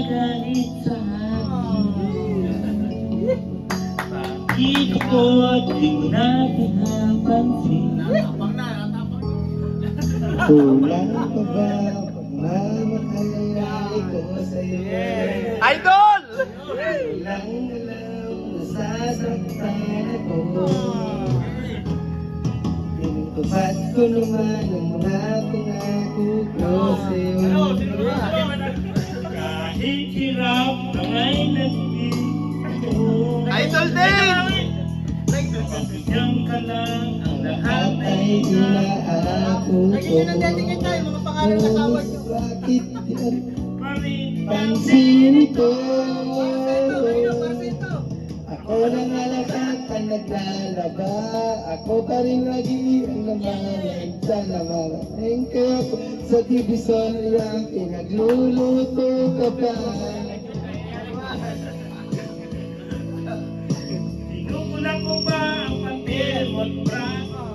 nagagalit sa akin. Bakit ko at di mo na pinapansin? Kulang pa ba pagmamahal ko sa'yo? Idol! Kulang na lang nasasaktan ako. Tinutupad ko naman ang mga pangako ko sa'yo. Kahit hirap na ngay nagdito. Idol din! Diyan ka lang ang lahat Lahat ay inaako ko. Ngunit bakit pansin ko? Ako na nga lahat ang naglalaba. Ako pa rin lagi ang namanagda. Namarating ko sa divisorya. Pinagluluto ka pa. Tinukulang ko ba ang papel mo't bra?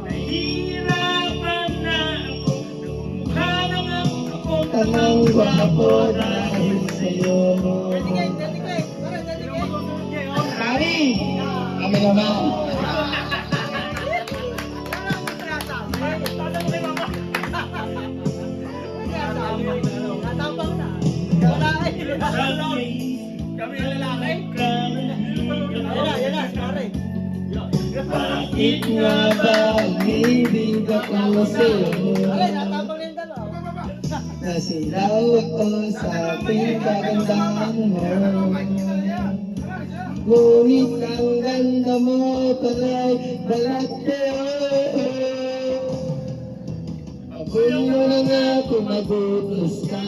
Nahihirapan na ako. Nagmumukha lang ako Tanang gwapo dahil sa'yo. Kami! Kami naman. Kami ang lalaki? Bakit nga ba hindi ako sa'yo? Nasilaw ako sa pinagandaan mo. Ngunit ang ganda mo pala'y balat ko. Magulo na nga kung magutos ka.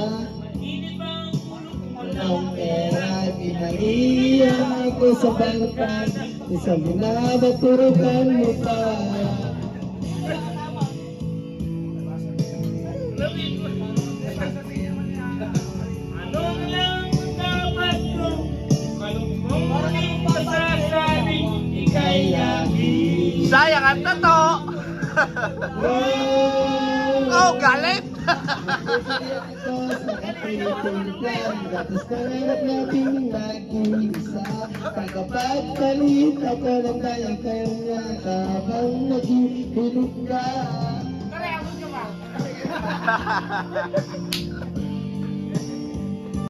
Walang pera, pinaiiyak ako sa bangkan. Isang binabaturukan mo pa. Anong lang dapat ko? Anong masasabing ika'y lagi? Sayang ang tato! Oh, galit! Ito sa kapilitan, gatos pangarap natin nag-iisa. Pagkapagpalit ako ng dayang kanya, habang nag-ihilog ka.